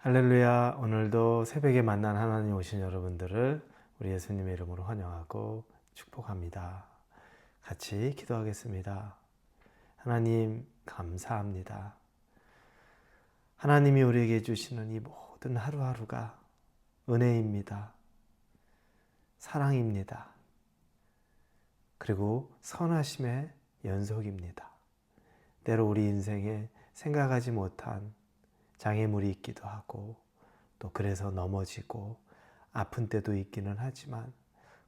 할렐루야. 오늘도 새벽에 만난 하나님 오신 여러분들을 우리 예수님의 이름으로 환영하고 축복합니다. 같이 기도하겠습니다. 하나님 감사합니다. 하나님이 우리에게 주시는 이 모든 하루하루가 은혜입니다. 사랑입니다. 그리고 선하심의 연속입니다. 때로 우리 인생에 생각하지 못한 장애물이 있기도 하고 또 그래서 넘어지고 아픈 때도 있기는 하지만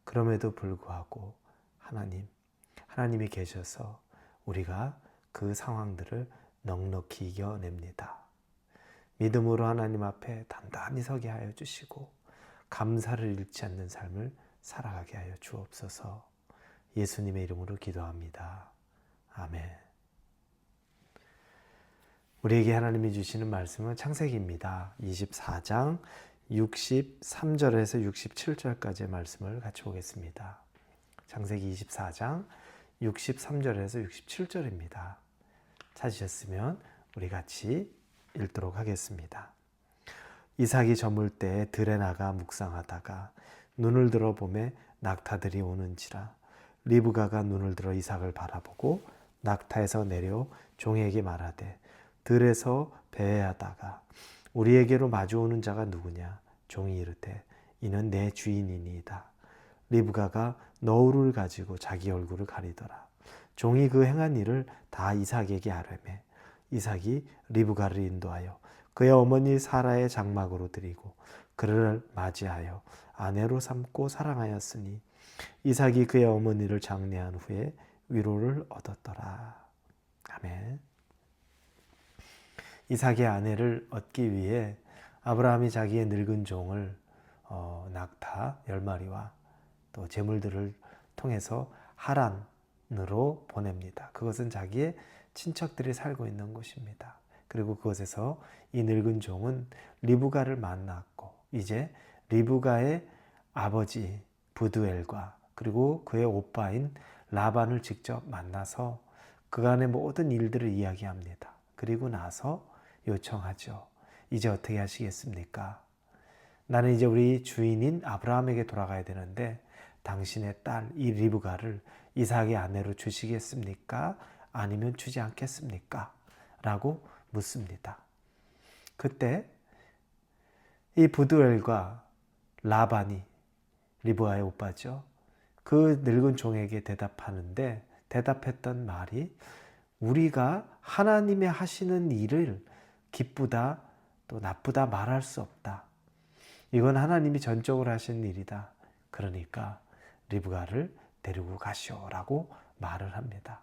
그럼에도 불구하고 하나님이 계셔서 우리가 그 상황들을 넉넉히 이겨냅니다. 믿음으로 하나님 앞에 단단히 서게 하여 주시고 감사를 잃지 않는 삶을 살아가게 하여 주옵소서. 예수님의 이름으로 기도합니다. 아멘. 우리에게 하나님이 주시는 말씀은 창세기입니다. 24장 63절에서 67절까지의 말씀을 같이 보겠습니다. 창세기 24장 63절에서 67절입니다. 찾으셨으면 우리 같이 읽도록 하겠습니다. 이삭이 저물 때에 들에 나가 묵상하다가 눈을 들어 보매 낙타들이 오는지라. 리브가가 눈을 들어 이삭을 바라보고 낙타에서 내려 종에게 말하되 들에서 배회하다가 우리에게로 마주오는 자가 누구냐? 종이 이르되 이는 내 주인이니이다. 리브가가 너울을 가지고 자기 얼굴을 가리더라. 종이 그 행한 일을 다 이삭에게 아뢰매 이삭이 리브가를 인도하여 그의 어머니 사라의 장막으로 드리고 그를 맞이하여 아내로 삼고 사랑하였으니 이삭이 그의 어머니를 장례한 후에 위로를 얻었더라. 아멘. 이삭의 아내를 얻기 위해 아브라함이 자기의 늙은 종을 낙타 10마리와 또 재물들을 통해서 하란으로 보냅니다. 그것은 자기의 친척들이 살고 있는 곳입니다. 그리고 그곳에서 이 늙은 종은 리브가를 만났고 이제 리브가의 아버지 부두엘과 그리고 그의 오빠인 라반을 직접 만나서 그간의 모든 일들을 이야기합니다. 그리고 나서 요청하죠. 이제 어떻게 하시겠습니까? 나는 이제 우리 주인인 아브라함에게 돌아가야 되는데 당신의 딸 이 리브가를 이삭의 아내로 주시겠습니까? 아니면 주지 않겠습니까? 라고 묻습니다. 그때 이 부두엘과 라반이 리브가의 오빠죠. 그 늙은 종에게 대답했던 말이 우리가 하나님의 하시는 일을 기쁘다 또 나쁘다 말할 수 없다. 이건 하나님이 전적으로 하시는 일이다. 그러니까 리브가를 데리고 가시오라고 말을 합니다.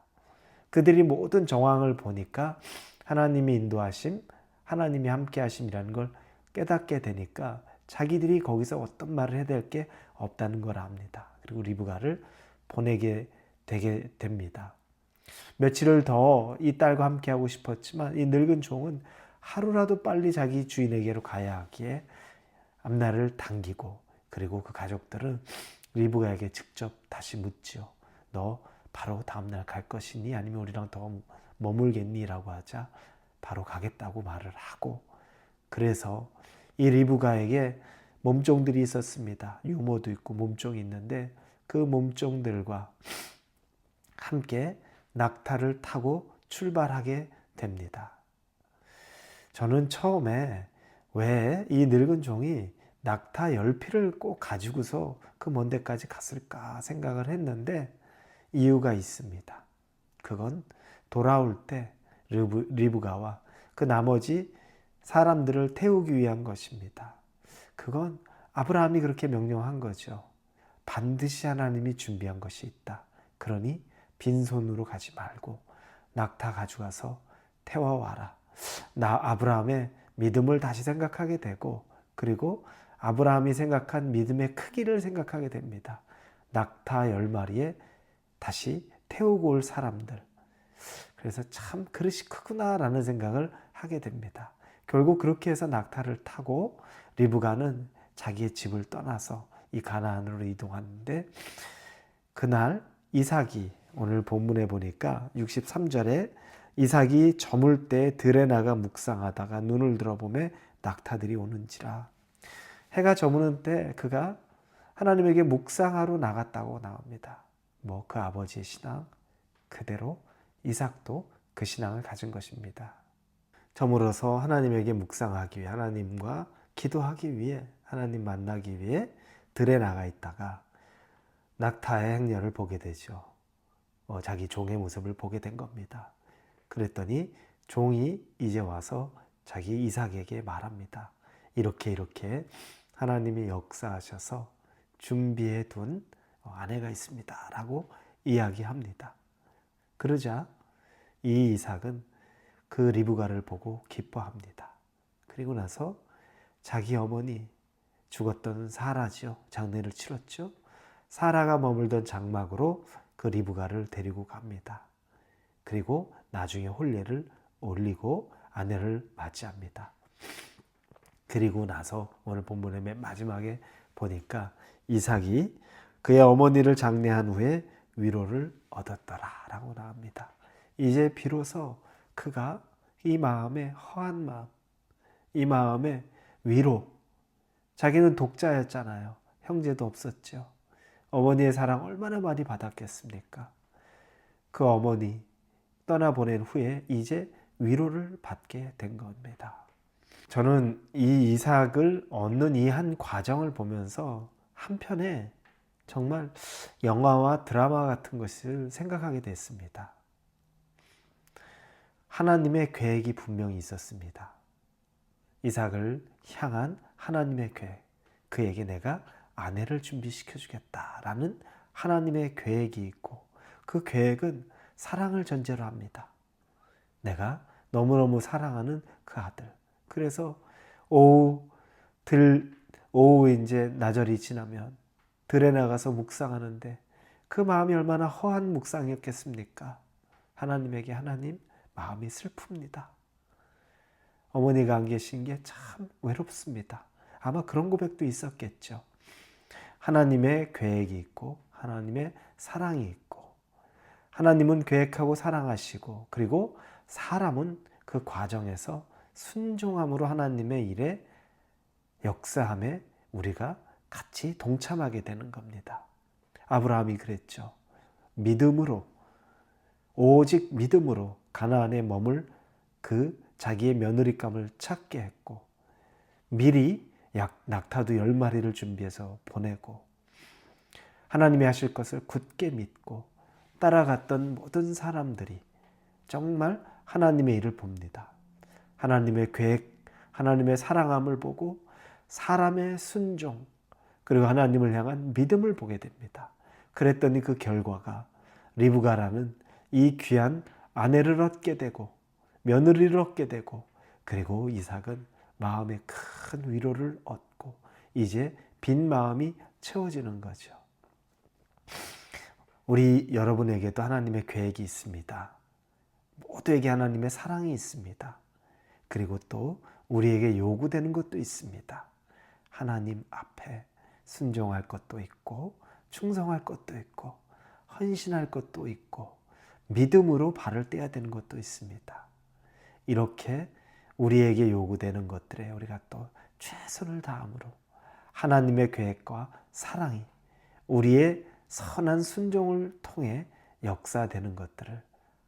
그들이 모든 정황을 보니까 하나님이 인도하심, 하나님이 함께 하심이라는 걸 깨닫게 되니까 자기들이 거기서 어떤 말을 해야 될 게 없다는 걸 압니다. 그리고 리브가를 보내게 되게 됩니다. 며칠을 더 이 딸과 함께하고 싶었지만 이 늙은 종은 하루라도 빨리 자기 주인에게로 가야 하기에 앞날을 당기고 그리고 그 가족들은 리브가에게 직접 다시 묻지요. 너 바로 다음날 갈 것이니 아니면 우리랑 더 머물겠니? 라고 하자 바로 가겠다고 말을 하고 그래서 이 리브가에게 몸종들이 있었습니다. 유모도 있고 몸종이 있는데 그 몸종들과 함께 낙타를 타고 출발하게 됩니다. 저는 처음에 왜 이 늙은 종이 낙타 10피를 꼭 가지고서 그 먼 데까지 갔을까 생각을 했는데 이유가 있습니다. 그건 돌아올 때 리브가와 그 나머지 사람들을 태우기 위한 것입니다. 그건 아브라함이 그렇게 명령한 거죠. 반드시 하나님이 준비한 것이 있다. 그러니 빈손으로 가지 말고 낙타 가져가서 태워와라. 아브라함의 믿음을 다시 생각하게 되고 그리고 아브라함이 생각한 믿음의 크기를 생각하게 됩니다. 낙타 10마리에 다시 태우고 올 사람들. 그래서 참 그릇이 크구나라는 생각을 하게 됩니다. 결국 그렇게 해서 낙타를 타고 리브가는 자기의 집을 떠나서 이 가나안으로 이동하는데 그날 이삭이 오늘 본문에 보니까 63절에 이삭이 저물 때 들에 나가 묵상하다가 눈을 들어보매 낙타들이 오는지라. 해가 저무는 때 그가 하나님에게 묵상하러 나갔다고 나옵니다. 그 아버지의 신앙 그대로 이삭도 그 신앙을 가진 것입니다. 저물어서 하나님에게 묵상하기 위해, 하나님과 기도하기 위해, 하나님 만나기 위해 들에 나가 있다가 낙타의 행렬을 보게 되죠. 자기 종의 모습을 보게 된 겁니다. 그랬더니 종이 이제 와서 자기 이삭에게 말합니다. 이렇게 하나님이 역사하셔서 준비해 둔 아내가 있습니다 라고 이야기합니다. 그러자 이 이삭은 그 리브가를 보고 기뻐합니다. 그리고 나서 자기 어머니 죽었던 사라지요. 장례를 치렀죠. 사라가 머물던 장막으로 그 리브가를 데리고 갑니다. 그리고 나중에 혼례를 올리고 아내를 맞이합니다. 그리고 나서 오늘 본문의 맨 마지막에 보니까 이삭이 그의 어머니를 장례한 후에 위로를 얻었더라 라고 나옵니다. 이제 비로소 그가 이 마음에 허한 마음, 이 마음에 위로, 자기는 독자였잖아요. 형제도 없었죠. 어머니의 사랑 얼마나 많이 받았겠습니까? 그 어머니 떠나보낸 후에 이제 위로를 받게 된 겁니다. 저는 이 이삭을 얻는 이 한 과정을 보면서 한편에 정말 영화와 드라마 같은 것을 생각하게 됐습니다. 하나님의 계획이 분명히 있었습니다. 이삭을 향한 하나님의 계획, 그에게 내가 아내를 준비시켜 주겠다라는 하나님의 계획이 있고, 그 계획은 사랑을 전제로 합니다. 내가 너무너무 사랑하는 그 아들. 그래서 오후 이제 나절이 지나면 들에 나가서 묵상하는데 그 마음이 얼마나 허한 묵상이었겠습니까? 하나님에게 하나님 마음이 슬픕니다. 어머니가 안 계신 게 참 외롭습니다. 아마 그런 고백도 있었겠죠. 하나님의 계획이 있고 하나님의 사랑이 있고, 하나님은 계획하고 사랑하시고, 그리고 사람은 그 과정에서 순종함으로 하나님의 일에 역사함에 우리가 같이 동참하게 되는 겁니다. 아브라함이 그랬죠. 믿음으로, 오직 믿음으로 가나안에 머물 그 자기의 며느리감을 찾게 했고, 미리 낙타도 10마리를 준비해서 보내고, 하나님이 하실 것을 굳게 믿고 따라갔던 모든 사람들이 정말 하나님의 일을 봅니다. 하나님의 계획, 하나님의 사랑함을 보고 사람의 순종, 그리고 하나님을 향한 믿음을 보게 됩니다. 그랬더니 그 결과가 리브가라는 이 귀한 아내를 얻게 되고 며느리를 얻게 되고, 그리고 이삭은 마음에 큰 위로를 얻고 이제 빈 마음이 채워지는 거죠. 우리 여러분에게도 하나님의 계획이 있습니다. 모두에게 하나님의 사랑이 있습니다. 그리고 또 우리에게 요구되는 것도 있습니다. 하나님 앞에 순종할 것도 있고, 충성할 것도 있고, 헌신할 것도 있고, 믿음으로 발을 떼야 되는 것도 있습니다. 이렇게 우리에게 요구되는 것들에 우리가 또 최선을 다함으로 하나님의 계획과 사랑이 우리의 선한 순종을 통해 역사되는 것들을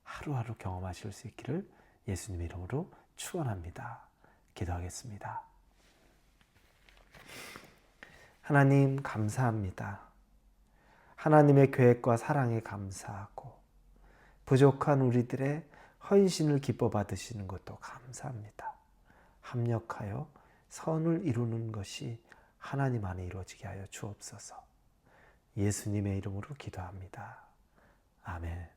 하루하루 경험하실 수 있기를 예수님 이름으로 축원합니다. 기도하겠습니다. 하나님 감사합니다. 하나님의 계획과 사랑에 감사하고 부족한 우리들의 헌신을 기뻐 받으시는 것도 감사합니다. 합력하여 선을 이루는 것이 하나님 안에 이루어지게 하여 주옵소서. 예수님의 이름으로 기도합니다. 아멘.